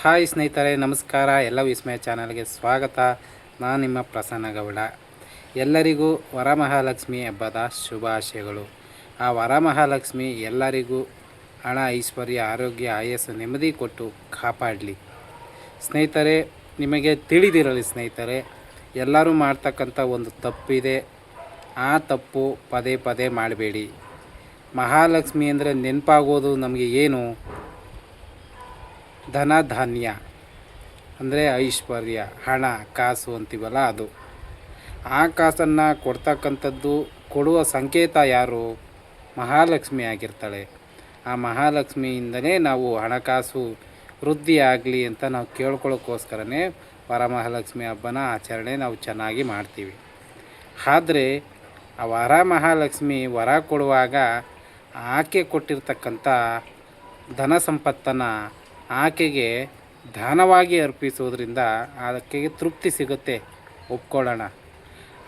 Hi ಸ್ನೇಹಿತರೆ, ನಮಸ್ಕಾರ. ಎಲ್ಲ ವಿಸ್ಮಯ ಚಾನಲ್ಗೆ ಸ್ವಾಗತ. ನಾನು ನಿಮ್ಮ ಪ್ರಸನ್ನ ಗೌಡ. ಎಲ್ಲರಿಗೂ ವರಮಹಾಲಕ್ಷ್ಮಿ ಹಬ್ಬದ ಶುಭಾಶಯಗಳು. ಆ ವರಮಹಾಲಕ್ಷ್ಮಿ ಎಲ್ಲರಿಗೂ ಹಣ, ಐಶ್ವರ್ಯ, ಆರೋಗ್ಯ, ಆಯಸ್ಸು, ನೆಮ್ಮದಿ ಕೊಟ್ಟು ಕಾಪಾಡಲಿ. ಸ್ನೇಹಿತರೆ, ನಿಮಗೆ ತಿಳಿದಿರಲಿ ಸ್ನೇಹಿತರೆ, ಎಲ್ಲರೂ ಮಾಡ್ತಕ್ಕಂಥ ಒಂದು ತಪ್ಪಿದೆ. ಆ ತಪ್ಪು ಪದೇ ಪದೇ ಮಾಡಬೇಡಿ. ಮಹಾಲಕ್ಷ್ಮಿ ಅಂದರೆ ನೆನಪಾಗೋದು ನಮಗೆ ಏನು? ಧನ ಧಾನ್ಯ ಅಂದರೆ ಐಶ್ವರ್ಯ, ಹಣ, ಕಾಸು ಅಂತೀವಲ್ಲ ಅದು. ಆ ಕಾಸನ್ನು ಕೊಡ್ತಕ್ಕಂಥದ್ದು, ಕೊಡುವ ಸಂಕೇತ ಯಾರು? ಮಹಾಲಕ್ಷ್ಮಿ ಆಗಿರ್ತಾಳೆ. ಆ ಮಹಾಲಕ್ಷ್ಮಿಯಿಂದಲೇ ನಾವು ಹಣಕಾಸು ವೃದ್ಧಿ ಆಗಲಿ ಅಂತ ನಾವು ಕೇಳ್ಕೊಳ್ಳೋಕ್ಕೋಸ್ಕರನೇ ವರಮಹಾಲಕ್ಷ್ಮಿ ಹಬ್ಬನ ಆಚರಣೆ ನಾವು ಚೆನ್ನಾಗಿ ಮಾಡ್ತೀವಿ. ಆದರೆ ಆ ವರಮಹಾಲಕ್ಷ್ಮಿ ವರ ಕೊಡುವಾಗ ಆಕೆ ಕೊಟ್ಟಿರ್ತಕ್ಕಂಥ ಧನ ಸಂಪತ್ತನ್ನು ಆಕೆಗೆ ದಾನವಾಗಿ ಅರ್ಪಿಸೋದ್ರಿಂದ ಆಕೆಗೆ ತೃಪ್ತಿ ಸಿಗುತ್ತೆ, ಒಪ್ಕೊಳ್ಳೋಣ.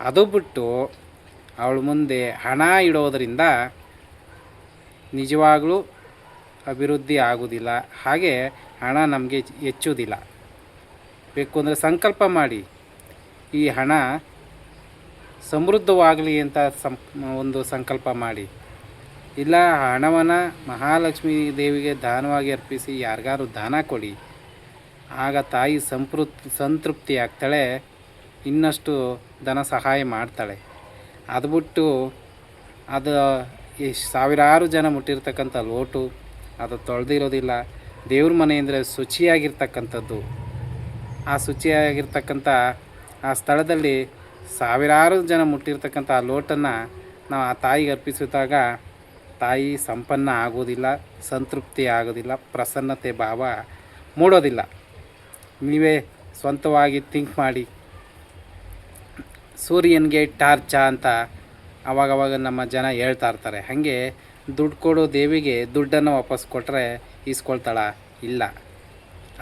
ಅದು ಬಿಟ್ಟು ಅವಳ ಮುಂದೆ ಹಣ ಇಡೋದರಿಂದ ನಿಜವಾಗಲೂ ಅಭಿವೃದ್ಧಿ ಆಗೋದಿಲ್ಲ. ಹಾಗೆ ಹಣ ನಮಗೆ ಹೆಚ್ಚೋದಿಲ್ಲ. ಬೇಕು ಅಂದರೆ ಸಂಕಲ್ಪ ಮಾಡಿ, ಈ ಹಣ ಸಮೃದ್ಧವಾಗಲಿ ಅಂತ ಒಂದು ಸಂಕಲ್ಪ ಮಾಡಿ. ಇಲ್ಲ, ಹಣವನ್ನು ಮಹಾಲಕ್ಷ್ಮೀ ದೇವಿಗೆ ದಾನವಾಗಿ ಅರ್ಪಿಸಿ ಯಾರಿಗಾರು ದಾನ ಕೊಡಿ. ಆಗ ತಾಯಿ ಸಂತೃಪ್ತಿ ಆಗ್ತಾಳೆ, ಇನ್ನಷ್ಟು ಧನ ಸಹಾಯ ಮಾಡ್ತಾಳೆ. ಅದು ಬಿಟ್ಟು ಅದು ಸಾವಿರಾರು ಜನ ಮುಟ್ಟಿರ್ತಕ್ಕಂಥ ಲೋಟು, ಅದು ತೊಳೆದಿರೋದಿಲ್ಲ. ದೇವ್ರ ಮನೆ ಅಂದರೆ ಶುಚಿಯಾಗಿರ್ತಕ್ಕಂಥದ್ದು. ಆ ಶುಚಿಯಾಗಿರ್ತಕ್ಕಂಥ ಆ ಸ್ಥಳದಲ್ಲಿ ಸಾವಿರಾರು ಜನ ಮುಟ್ಟಿರ್ತಕ್ಕಂಥ ಆ ಲೋಟನ್ನು ನಾವು ಆ ತಾಯಿಗೆ ಅರ್ಪಿಸಿದಾಗ ತಾಯಿ ಸಂಪನ್ನ ಆಗೋದಿಲ್ಲ, ಸಂತೃಪ್ತಿ ಆಗೋದಿಲ್ಲ, ಪ್ರಸನ್ನತೆ ಭಾವ ಮೂಡೋದಿಲ್ಲ. ನೀವೇ ಸ್ವಂತವಾಗಿ ಥಿಂಕ್ ಮಾಡಿ. ಸೂರ್ಯನಿಗೆ ಟಾರ್ಚ ಅಂತ ಅವಾಗವಾಗ ನಮ್ಮ ಜನ ಹೇಳ್ತಾ ಇರ್ತಾರೆ. ಹಾಗೆ ದುಡ್ಡು ಕೊಡೋ ದೇವಿಗೆ ದುಡ್ಡನ್ನು ವಾಪಸ್ ಕೊಟ್ಟರೆ ಈಸ್ಕೊಳ್ತಾಳ? ಇಲ್ಲ,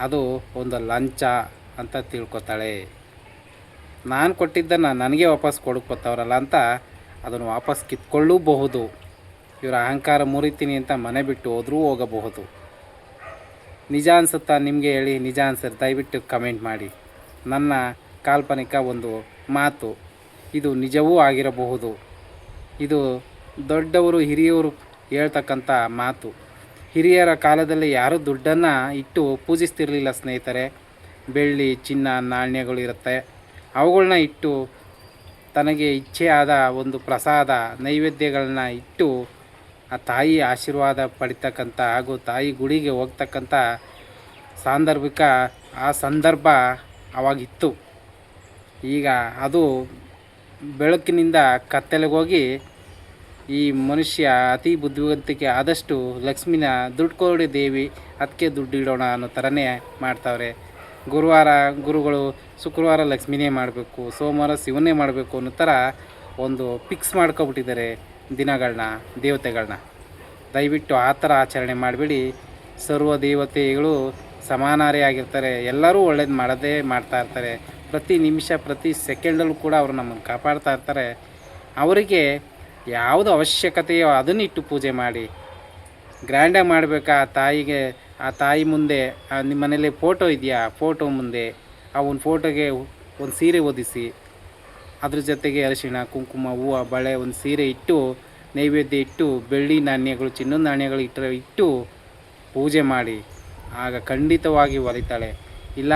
ಅದು ಒಂದು ಲಂಚ ಅಂತ ತಿಳ್ಕೊತಾಳೆ. ನಾನು ಕೊಟ್ಟಿದ್ದನ್ನು ನನಗೆ ವಾಪಸ್ ಕೊಡ್ಕೊತವ್ರಲ್ಲ ಅಂತ ಅದನ್ನು ವಾಪಸ್ ಕಿತ್ಕೊಳ್ಳಬಹುದು. ಇವರ ಅಹಂಕಾರ ಮುರಿತೀನಿ ಅಂತ ಮನೆ ಬಿಟ್ಟು ಹೋದರೂ ಹೋಗಬಹುದು. ನಿಜ ಅನಿಸುತ್ತಾ ನಿಮಗೆ? ಹೇಳಿ, ನಿಜ ಅನ್ಸುತ್ತೆ ದಯವಿಟ್ಟು ಕಮೆಂಟ್ ಮಾಡಿ. ನನ್ನ ಕಾಲ್ಪನಿಕ ಒಂದು ಮಾತು, ಇದು ನಿಜವೂ ಆಗಿರಬಹುದು. ಇದು ದೊಡ್ಡವರು ಹಿರಿಯವರು ಹೇಳ್ತಕ್ಕಂಥ ಮಾತು. ಹಿರಿಯರ ಕಾಲದಲ್ಲಿ ಯಾರೂ ದುಡ್ಡನ್ನು ಇಟ್ಟು ಪೂಜಿಸ್ತಿರಲಿಲ್ಲ ಸ್ನೇಹಿತರೆ. ಬೆಳ್ಳಿ, ಚಿನ್ನ, ನಾಣ್ಯಗಳು ಇರುತ್ತೆ. ಅವುಗಳನ್ನ ಇಟ್ಟು ತನಗೆ ಇಚ್ಛೆ ಆದ ಒಂದು ಪ್ರಸಾದ ನೈವೇದ್ಯಗಳನ್ನ ಇಟ್ಟು ಆ ತಾಯಿ ಆಶೀರ್ವಾದ ಪಡಿತಕ್ಕಂಥ ಹಾಗೂ ತಾಯಿ ಗುಡಿಗೆ ಹೋಗ್ತಕ್ಕಂಥ ಆ ಸಂದರ್ಭ ಅವಾಗಿತ್ತು. ಈಗ ಅದು ಬೆಳಕಿನಿಂದ ಕತ್ತಲೆಗೋಗಿ ಈ ಮನುಷ್ಯ ಅತಿ ಬುದ್ಧಿವಂತಿಕೆ ಆದಷ್ಟು ಲಕ್ಷ್ಮಿನ ದುಡ್ಡು ಕೊಡಿ ದೇವಿ, ಅದಕ್ಕೆ ದುಡ್ಡು ಇಡೋಣ ಅನ್ನೋ ಥರನೇ ಮಾಡ್ತಾವ್ರೆ. ಗುರುವಾರ ಗುರುಗಳು, ಶುಕ್ರವಾರ ಲಕ್ಷ್ಮಿನೇ ಮಾಡಬೇಕು, ಸೋಮವಾರ ಶಿವನೇ ಮಾಡಬೇಕು ಅನ್ನೋ ಥರ ಒಂದು ಫಿಕ್ಸ್ ಮಾಡ್ಕೊಬಿಟ್ಟಿದ್ದಾರೆ ದಿನಗಳನ್ನ, ದೇವತೆಗಳನ್ನ. ದಯವಿಟ್ಟು ಆ ಥರ ಆಚರಣೆ ಮಾಡಬೇಡಿ. ಸರ್ವ ದೇವತೆಗಳು ಸಮಾನಾರೇ ಆಗಿರ್ತಾರೆ. ಎಲ್ಲರೂ ಒಳ್ಳೇದು ಮಾಡೋದೇ ಮಾಡ್ತಾ ಇರ್ತಾರೆ. ಪ್ರತಿ ನಿಮಿಷ, ಪ್ರತಿ ಸೆಕೆಂಡಲ್ಲೂ ಕೂಡ ಅವರು ನಮ್ಮನ್ನು ಕಾಪಾಡ್ತಾ ಇರ್ತಾರೆ. ಅವರಿಗೆ ಯಾವುದು ಅವಶ್ಯಕತೆಯೋ ಅದನ್ನು ಇಟ್ಟು ಪೂಜೆ ಮಾಡಿ. ಗ್ರ್ಯಾಂಡಾಗಿ ಮಾಡಬೇಕಾ? ಆ ತಾಯಿ ಮುಂದೆ ನಿಮ್ಮ ಮನೇಲಿ ಫೋಟೋ ಇದೆಯಾ? ಫೋಟೋ ಮುಂದೆ ಆ ಒಂದು ಫೋಟೋಗೆ ಒಂದು ಸೀರೆ ಹೊದಿಸಿ, ಅದ್ರ ಜೊತೆಗೆ ಅರಿಶಿಣ, ಕುಂಕುಮ, ಹೂವು, ಬಳೆ, ಒಂದು ಸೀರೆ ಇಟ್ಟು, ನೈವೇದ್ಯ ಇಟ್ಟು, ಬೆಳ್ಳಿ ನಾಣ್ಯಗಳು, ಚಿನ್ನದ ನಾಣ್ಯಗಳು ಇಟ್ಟು ಪೂಜೆ ಮಾಡಿ. ಆಗ ಖಂಡಿತವಾಗಿ ಒಲಿತಾಳೆ. ಇಲ್ಲ,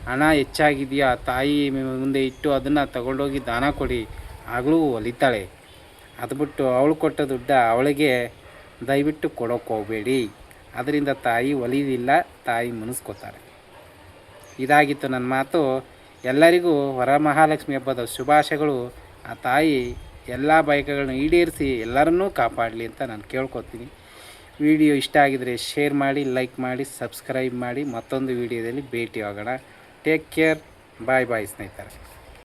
ಹಣ ಹೆಚ್ಚಾಗಿದೆಯಾ, ತಾಯಿ ಮುಂದೆ ಇಟ್ಟು ಅದನ್ನು ತಗೊಂಡೋಗಿ ದಾನ ಕೊಡಿ, ಆಗಲೂ ಒಲಿತಾಳೆ. ಅದು ಬಿಟ್ಟು ಅವಳು ಕೊಟ್ಟ ದುಡ್ಡ ಅವಳಿಗೆ ದಯವಿಟ್ಟು ಕೊಡೋಕೆ ಹೋಗಬೇಡಿ. ಅದರಿಂದ ತಾಯಿ ಒಲಿದಿಲ್ಲ, ತಾಯಿ ಮುನಿಸ್ಕೋತಾರೆ. ಇದಾಗಿತ್ತು ನನ್ನ ಮಾತು. ಎಲ್ಲರಿಗೂ ವರಮಹಾಲಕ್ಷ್ಮಿ ಹಬ್ಬದ ಶುಭಾಶಯಗಳು. ಆ ತಾಯಿ ಎಲ್ಲ ಬಯಕೆಗಳನ್ನ ಈಡೇರಿಸಿ ಎಲ್ಲರನ್ನೂ ಕಾಪಾಡಲಿ ಅಂತ ನಾನು ಕೇಳ್ಕೊತೀನಿ. ವಿಡಿಯೋ ಇಷ್ಟ ಆಗಿದರೆ ಶೇರ್ ಮಾಡಿ, ಲೈಕ್ ಮಾಡಿ, ಸಬ್ಸ್ಕ್ರೈಬ್ ಮಾಡಿ. ಮತ್ತೊಂದು ವಿಡಿಯೋದಲ್ಲಿ ಭೇಟಿ ಆಗೋಣ. Take care. ಬಾಯ್ ಬಾಯ್ ಸ್ನೇಹಿತರೆ.